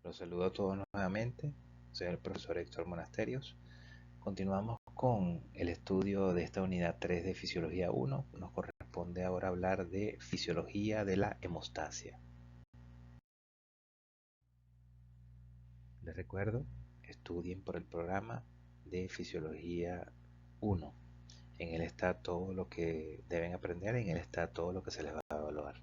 Los saludo a todos nuevamente. Soy el profesor Héctor Monasterios. Continuamos con el estudio de esta unidad 3 de Fisiología 1. Nos corresponde ahora hablar de Fisiología de la Hemostasia. Les recuerdo, estudien por el programa de Fisiología 1. En él está todo lo que deben aprender, en él está todo lo que se les va a evaluar.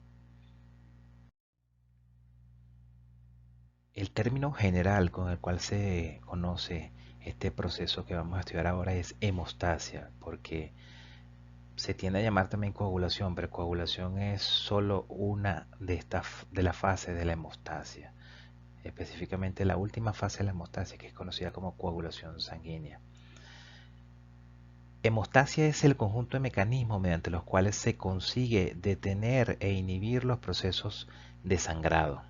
El término general con el cual se conoce este proceso que vamos a estudiar ahora es hemostasia, porque se tiende a llamar también coagulación, pero coagulación es solo una de las fases de la hemostasia, específicamente la última fase de la hemostasia, que es conocida como coagulación sanguínea. Hemostasia es el conjunto de mecanismos mediante los cuales se consigue detener e inhibir los procesos de sangrado.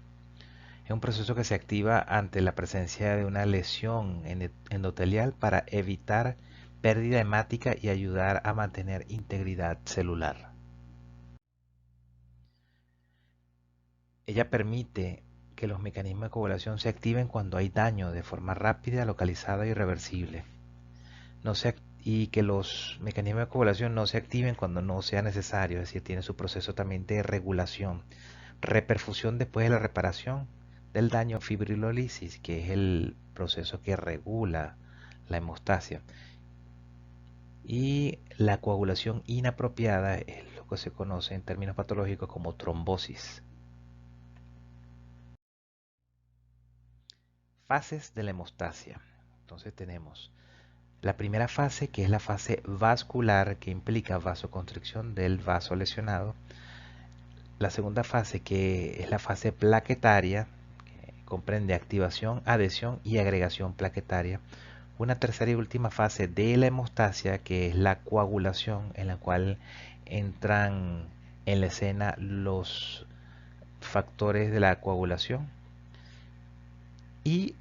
Es un proceso que se activa ante la presencia de una lesión endotelial para evitar pérdida hemática y ayudar a mantener integridad celular. Ella permite que los mecanismos de coagulación se activen cuando hay daño de forma rápida, localizada y reversible. Y que los mecanismos de coagulación no se activen cuando no sea necesario, es decir, tiene su proceso también de regulación. Reperfusión después de la reparación del daño, fibrilolisis, que es el proceso que regula la hemostasia. Y la coagulación inapropiada es lo que se conoce en términos patológicos como trombosis. Fases de la hemostasia. Entonces tenemos la primera fase, que es la fase vascular, que implica vasoconstricción del vaso lesionado. La segunda fase, que es la fase plaquetaria, que comprende activación, adhesión y agregación plaquetaria. Una tercera y última fase de la hemostasia, que es la coagulación, en la cual entran en la escena los factores de la coagulación. Y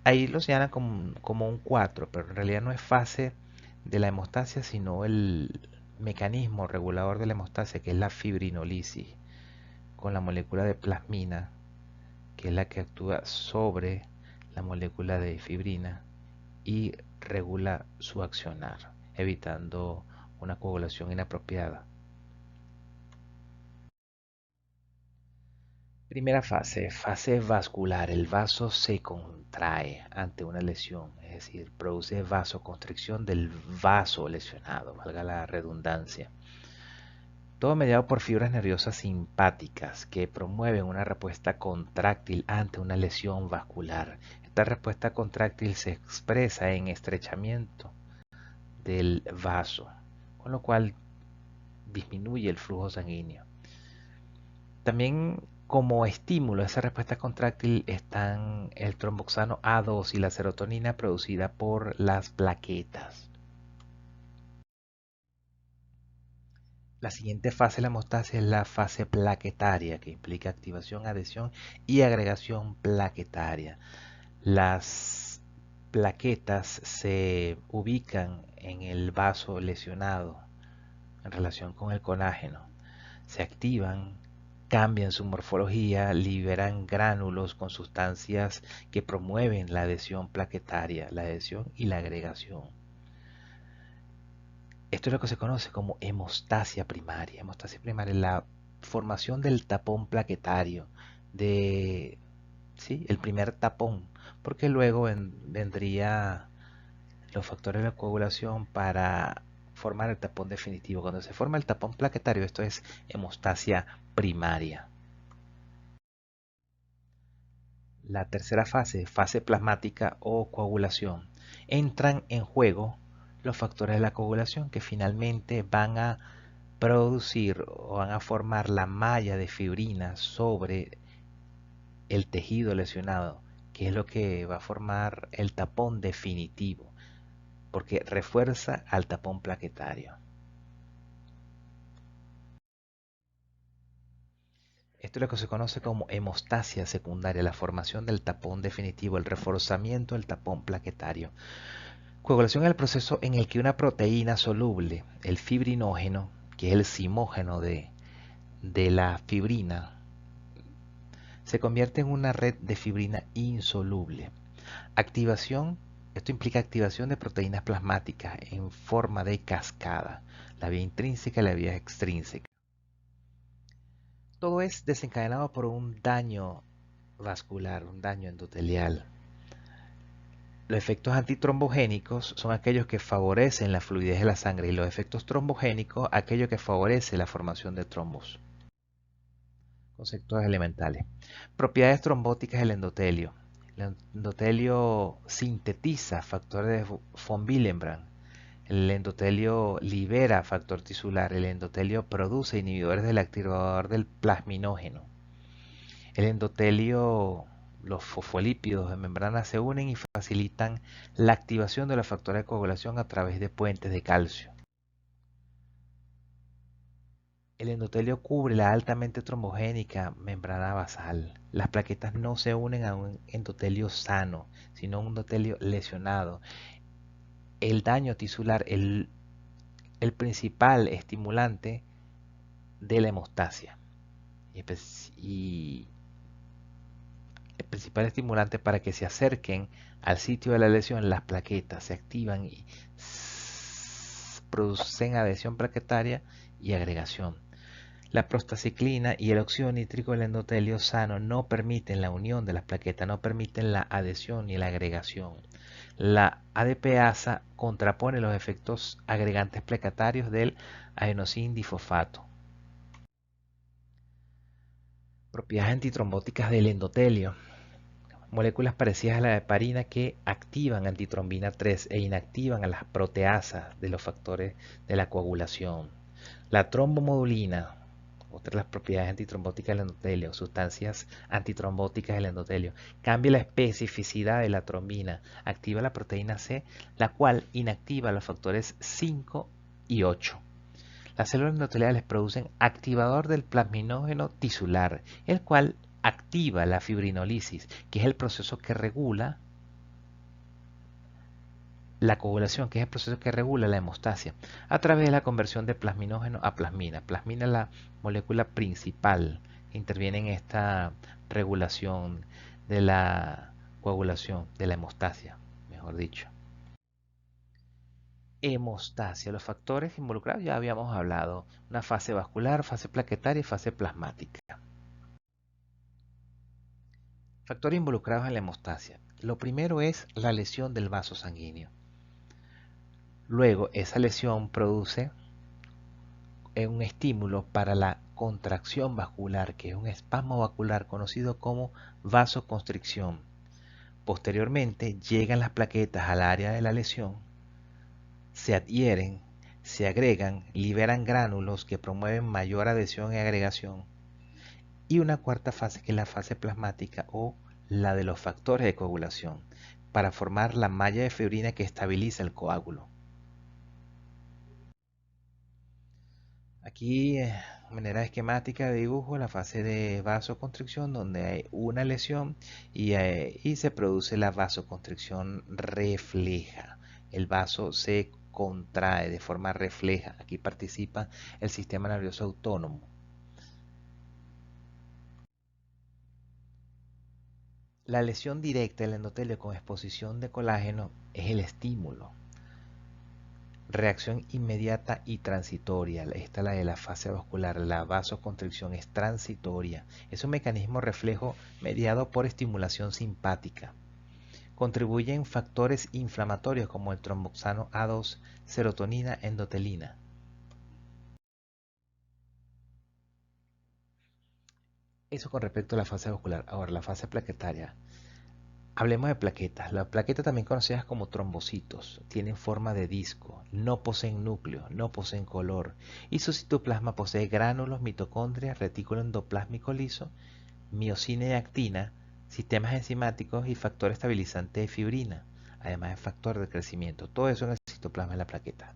ahí lo señalan como un 4, pero en realidad no es fase de la hemostasia, sino el mecanismo regulador de la hemostasia, que es la fibrinolisis, con la molécula de plasmina, que es la que actúa sobre la molécula de fibrina y regula su accionar, evitando una coagulación inapropiada. Primera fase, fase vascular. El vaso se contrae ante una lesión, es decir, produce vasoconstricción del vaso lesionado, valga la redundancia. Todo mediado por fibras nerviosas simpáticas que promueven una respuesta contráctil ante una lesión vascular. Esta respuesta contráctil se expresa en estrechamiento del vaso, con lo cual disminuye el flujo sanguíneo. También como estímulo a esa respuesta contráctil están el tromboxano A2 y la serotonina producida por las plaquetas. La siguiente fase de la hemostasia es la fase plaquetaria, que implica activación, adhesión y agregación plaquetaria. Las plaquetas se ubican en el vaso lesionado en relación con el colágeno. Se activan, cambian su morfología, liberan gránulos con sustancias que promueven la adhesión plaquetaria, la adhesión y la agregación. Esto es lo que se conoce como hemostasia primaria. Hemostasia primaria es la formación del tapón plaquetario, de, ¿sí? El primer tapón, porque luego vendría los factores de la coagulación para formar el tapón definitivo. Cuando se forma el tapón plaquetario, esto es hemostasia primaria. La tercera fase, fase plasmática o coagulación, entran en juego los factores de la coagulación que finalmente van a producir o van a formar la malla de fibrina sobre el tejido lesionado, que es lo que va a formar el tapón definitivo, porque refuerza al tapón plaquetario. Esto es lo que se conoce como hemostasia secundaria, la formación del tapón definitivo, el reforzamiento del tapón plaquetario. Coagulación es el proceso en el que una proteína soluble, el fibrinógeno, que es el simógeno de la fibrina, se convierte en una red de fibrina insoluble. Activación, esto implica activación de proteínas plasmáticas en forma de cascada, la vía intrínseca y la vía extrínseca. Todo es desencadenado por un daño vascular, un daño endotelial. Los efectos antitrombogénicos son aquellos que favorecen la fluidez de la sangre y los efectos trombogénicos aquellos que favorecen la formación de trombos. Conceptos elementales. Propiedades trombóticas del endotelio. El endotelio sintetiza factores de von Willebrand. El endotelio libera factor tisular. El endotelio produce inhibidores del activador del plasminógeno. El endotelio, los fosfolípidos de membrana se unen y facilitan la activación de los factores de coagulación a través de puentes de calcio. El endotelio cubre la altamente trombogénica membrana basal. Las plaquetas no se unen a un endotelio sano, sino a un endotelio lesionado. El daño tisular, el principal estimulante de la hemostasia. Y el principal estimulante para que se acerquen al sitio de la lesión, las plaquetas se activan y producen adhesión plaquetaria y agregación. La prostaciclina y el óxido nítrico del endotelio sano no permiten la unión de las plaquetas, no permiten la adhesión ni la agregación. La ADPasa contrapone los efectos agregantes plaquetarios del adenosín difosfato. Propiedades antitrombóticas del endotelio. Moléculas parecidas a la heparina que activan antitrombina 3 e inactivan a las proteasas de los factores de la coagulación. La trombomodulina, otra de las propiedades antitrombóticas del endotelio, sustancias antitrombóticas del endotelio, cambia la especificidad de la trombina, activa la proteína C, la cual inactiva los factores 5 y 8. Las células endoteliales producen activador del plasminógeno tisular, el cual activa la fibrinólisis, que es el proceso que regula la coagulación, que es el proceso que regula la hemostasia, a través de la conversión de plasminógeno a plasmina. Plasmina es la molécula principal que interviene en esta regulación de la coagulación, de la hemostasia, mejor dicho. Hemostasia, los factores involucrados ya habíamos hablado, una fase vascular, fase plaquetaria y fase plasmática. Factores involucrados en la hemostasia. Lo primero es la lesión del vaso sanguíneo. Luego, esa lesión produce un estímulo para la contracción vascular, que es un espasmo vascular conocido como vasoconstricción. Posteriormente, llegan las plaquetas al área de la lesión, se adhieren, se agregan, liberan gránulos que promueven mayor adhesión y agregación. Y una cuarta fase que es la fase plasmática o la de los factores de coagulación, para formar la malla de fibrina que estabiliza el coágulo. Aquí, de manera esquemática de dibujo, la fase de vasoconstricción donde hay una lesión y se produce la vasoconstricción refleja. El vaso se contrae de forma refleja. Aquí participa el sistema nervioso autónomo. La lesión directa del endotelio con exposición de colágeno es el estímulo. Reacción inmediata y transitoria. Esta es la de la fase vascular. La vasoconstricción es transitoria. Es un mecanismo reflejo mediado por estimulación simpática. Contribuyen factores inflamatorios como el tromboxano A2, serotonina, endotelina. Eso con respecto a la fase vascular. Ahora, la fase plaquetaria. Hablemos de plaquetas. Las plaquetas, también conocidas como trombocitos, tienen forma de disco, no poseen núcleo, no poseen color y su citoplasma posee gránulos, mitocondrias, retículo endoplásmico liso, miocina y actina, sistemas enzimáticos y factor estabilizante de fibrina, además de factor de crecimiento. Todo eso en el citoplasma de la plaqueta.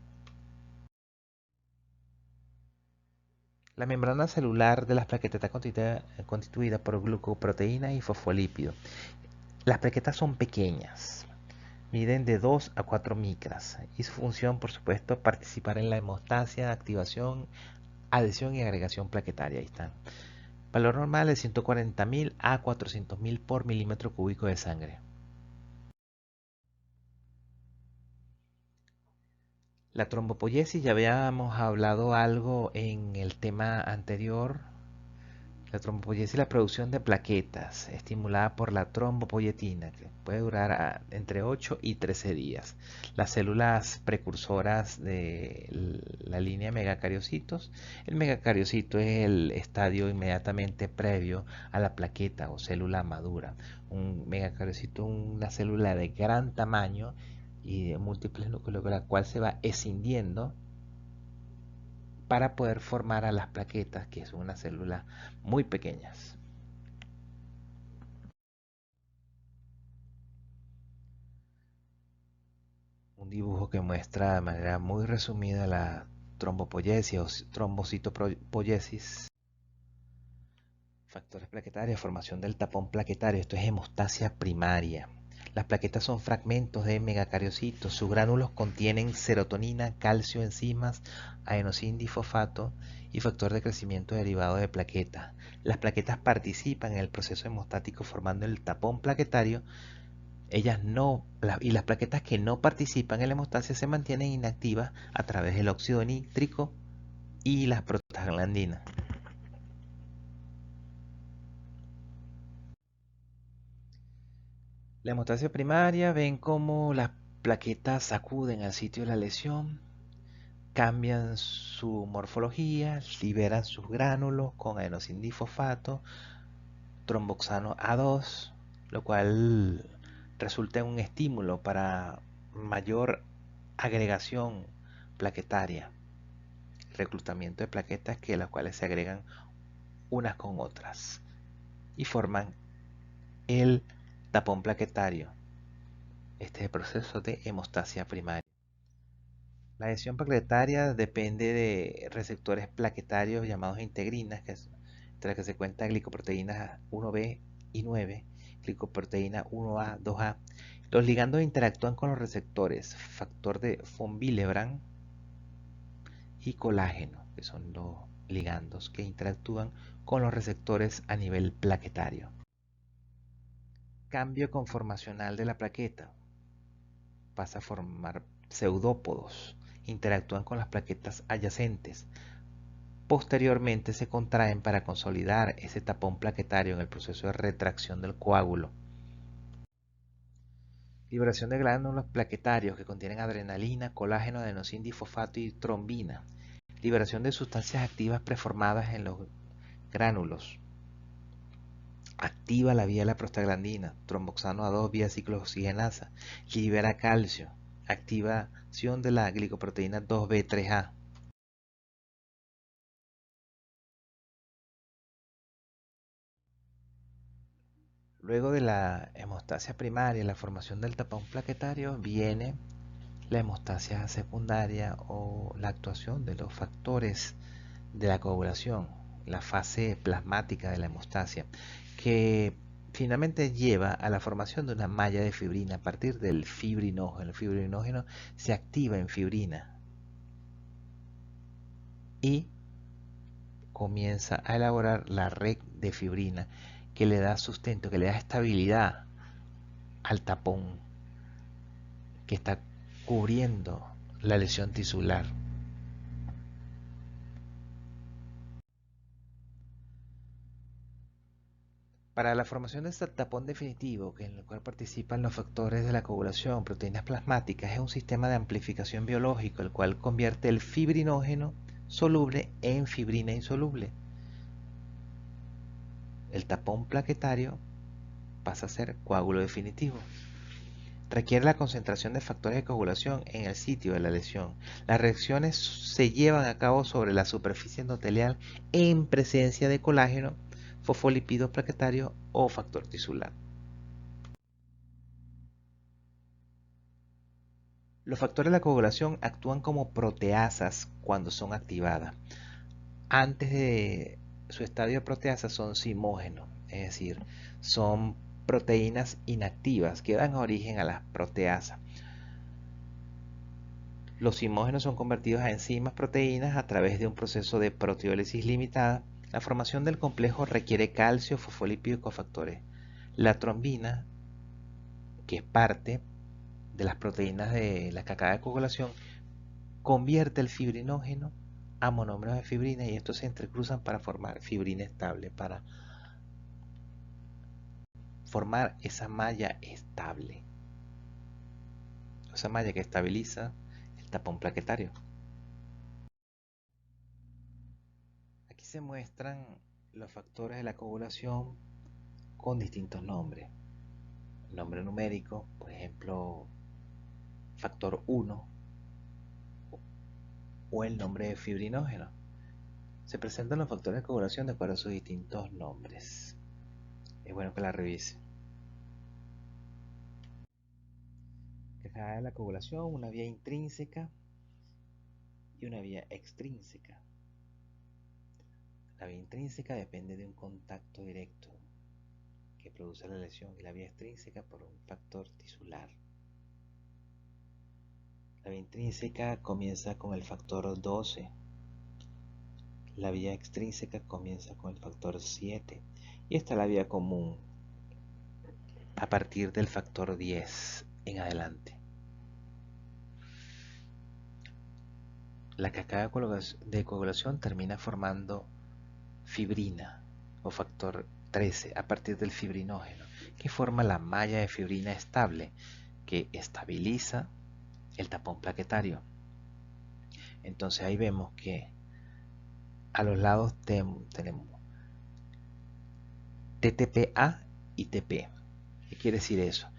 La membrana celular de las plaquetas está constituida por glucoproteínas y fosfolípidos. Las plaquetas son pequeñas, miden de 2 a 4 micras y su función, por supuesto, participar en la hemostasia, activación, adhesión y agregación plaquetaria. Ahí están. Valor normal de 140.000 a 400.000 por milímetro cúbico de sangre. La trombopoyesis, ya habíamos hablado algo en el tema anterior. La trombopoyesis es la producción de plaquetas estimulada por la trombopoyetina, que puede durar entre 8 y 13 días. Las células precursoras de la línea megacariocitos. El megacariocito es el estadio inmediatamente previo a la plaqueta o célula madura. Un megacariocito es una célula de gran tamaño y de múltiples núcleos, la cual se va escindiendo para poder formar a las plaquetas, que son unas células muy pequeñas. Un dibujo que muestra de manera muy resumida la trombopoyesis o trombocitopoyesis. Factores plaquetarios, formación del tapón plaquetario, esto es hemostasia primaria. Las plaquetas son fragmentos de megacariocitos, sus gránulos contienen serotonina, calcio, enzimas, adenosindifosfato y factor de crecimiento derivado de plaquetas. Las plaquetas participan en el proceso hemostático formando el tapón plaquetario. Y las plaquetas que no participan en la hemostasia se mantienen inactivas a través del óxido nítrico y las prostaglandinas. La hemostasia primaria, ven cómo las plaquetas acuden al sitio de la lesión, cambian su morfología, liberan sus gránulos con adenosindifosfato, tromboxano A2, lo cual resulta en un estímulo para mayor agregación plaquetaria, reclutamiento de plaquetas que las cuales se agregan unas con otras y forman el tapón plaquetario. Este es el proceso de hemostasia primaria. La adhesión plaquetaria depende de receptores plaquetarios llamados integrinas, entre las que se cuentan glicoproteínas 1B y 9, glicoproteína 1A, 2A. Los ligandos interactúan con los receptores factor de von Willebrand y colágeno, que son los ligandos que interactúan con los receptores a nivel plaquetario. Cambio conformacional de la plaqueta. Pasa a formar pseudópodos. Interactúan con las plaquetas adyacentes. Posteriormente se contraen para consolidar ese tapón plaquetario en el proceso de retracción del coágulo. Liberación de gránulos plaquetarios que contienen adrenalina, colágeno, adenosindifosfato y trombina. Liberación de sustancias activas preformadas en los gránulos. Activa la vía de la prostaglandina, tromboxano A2 vía ciclooxigenasa. Libera calcio. Activación de la glicoproteína 2B3A. Luego de la hemostasia primaria y la formación del tapón plaquetario viene la hemostasia secundaria o la actuación de los factores de la coagulación, la fase plasmática de la hemostasia, que finalmente lleva a la formación de una malla de fibrina a partir del fibrinógeno. El fibrinógeno se activa en fibrina y comienza a elaborar la red de fibrina que le da sustento, que le da estabilidad al tapón que está cubriendo la lesión tisular. Para la formación de este tapón definitivo, en el cual participan los factores de la coagulación, proteínas plasmáticas, es un sistema de amplificación biológico, el cual convierte el fibrinógeno soluble en fibrina insoluble. El tapón plaquetario pasa a ser coágulo definitivo. Requiere la concentración de factores de coagulación en el sitio de la lesión. Las reacciones se llevan a cabo sobre la superficie endotelial en presencia de colágeno, fosfolípidos plaquetarios o factor tisular. Los factores de la coagulación actúan como proteasas cuando son activadas. Antes de su estadio de proteasa son zimógenos, es decir, son proteínas inactivas que dan origen a las proteasas. Los zimógenos son convertidos a enzimas proteínas a través de un proceso de proteólisis limitada La formación del complejo requiere calcio, fosfolípido y cofactores. La trombina, que es parte de las proteínas de la cascada de coagulación, convierte el fibrinógeno a monómeros de fibrina y estos se entrecruzan para formar fibrina estable, para formar esa malla estable, esa malla que estabiliza el tapón plaquetario. Aquí se muestran los factores de la coagulación con distintos nombres. El nombre numérico, por ejemplo, factor 1 o el nombre de fibrinógeno. Se presentan los factores de coagulación de acuerdo a sus distintos nombres. Es bueno que la revise. Cascada de la coagulación, una vía intrínseca y una vía extrínseca. La vía intrínseca depende de un contacto directo que produce la lesión y la vía extrínseca por un factor tisular. La vía intrínseca comienza con el factor 12, la vía extrínseca comienza con el factor 7 y esta es la vía común a partir del factor 10 en adelante. La cascada de coagulación termina formando fibrina o factor 13 a partir del fibrinógeno, que forma la malla de fibrina estable que estabiliza el tapón plaquetario. Entonces ahí vemos que a los lados tenemos TTPA y TP. ¿Qué quiere decir eso?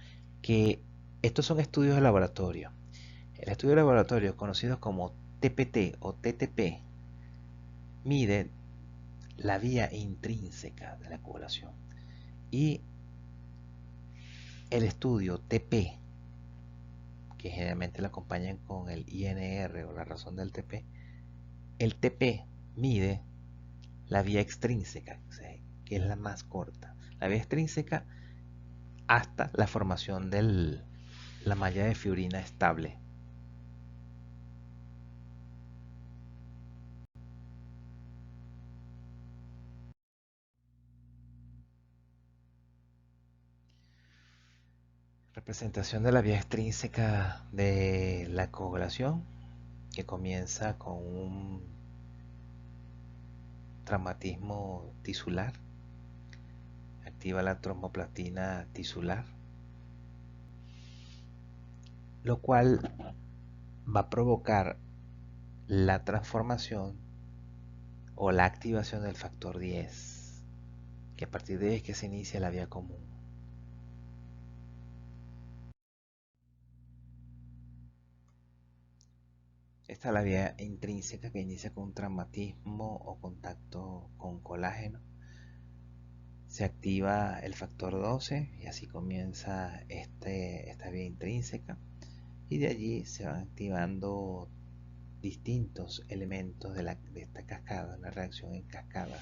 Que estos son estudios de laboratorio. El estudio de laboratorio, conocido como TPT o TTP, mide la vía intrínseca de la coagulación. Y el estudio TP, que generalmente lo acompañan con el INR o la razón del TP, el TP mide la vía extrínseca, que es la más corta. La vía extrínseca hasta la formación de la malla de fibrina estable. Representación de la vía extrínseca de la coagulación, que comienza con un traumatismo tisular, activa la tromboplastina tisular, lo cual va a provocar la transformación o la activación del factor 10, que a partir de ahí es que se inicia la vía común. Esta es la vía intrínseca que inicia con un traumatismo o contacto con colágeno. Se activa el factor 12 y así comienza esta vía intrínseca. Y de allí se van activando distintos elementos de esta cascada, una reacción en cascada.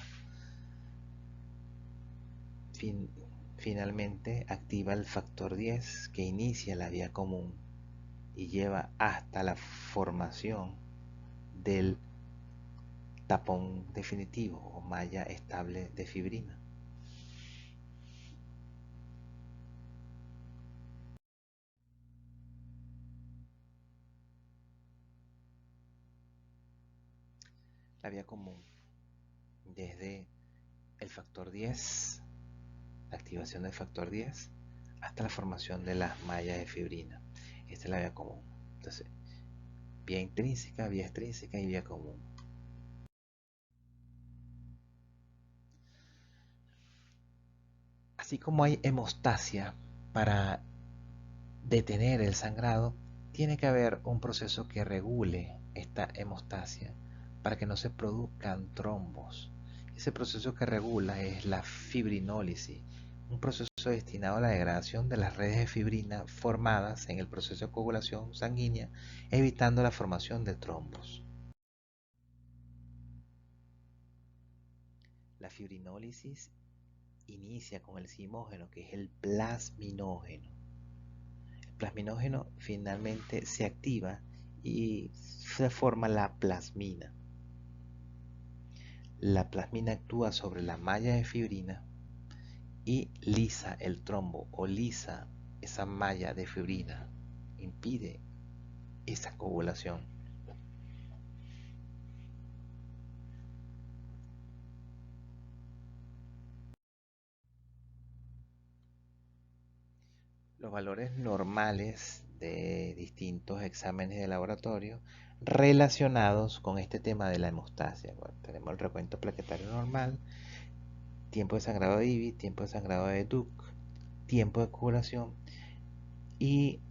Finalmente activa el factor 10 que inicia la vía común y lleva hasta la formación del tapón definitivo o malla estable de fibrina. La vía común, desde el factor 10, la activación del factor 10, hasta la formación de las mallas de fibrina. Esta es la vía común. Entonces, vía intrínseca, vía extrínseca y vía común. Así como hay hemostasia para detener el sangrado, tiene que haber un proceso que regule esta hemostasia para que no se produzcan trombos. Ese proceso que regula es la fibrinólisis, un proceso destinado a la degradación de las redes de fibrina formadas en el proceso de coagulación sanguínea, evitando la formación de trombos. La fibrinólisis inicia con el zimógeno, que es el plasminógeno. El plasminógeno finalmente se activa y se forma la plasmina. La plasmina actúa sobre la malla de fibrina y lisa el trombo o lisa esa malla de fibrina, impide esa coagulación. Los valores normales de distintos exámenes de laboratorio relacionados con este tema de la hemostasia. Bueno, tenemos el recuento plaquetario normal, tiempo de sangrado de IBI, tiempo de sangrado de Duc, tiempo de coagulación y,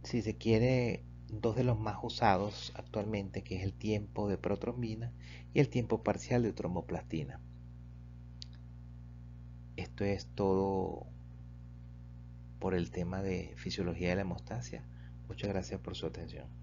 si se quiere, dos de los más usados actualmente, que es el tiempo de protrombina y el tiempo parcial de tromboplastina. Esto es todo por el tema de fisiología de la hemostasia. Muchas gracias por su atención.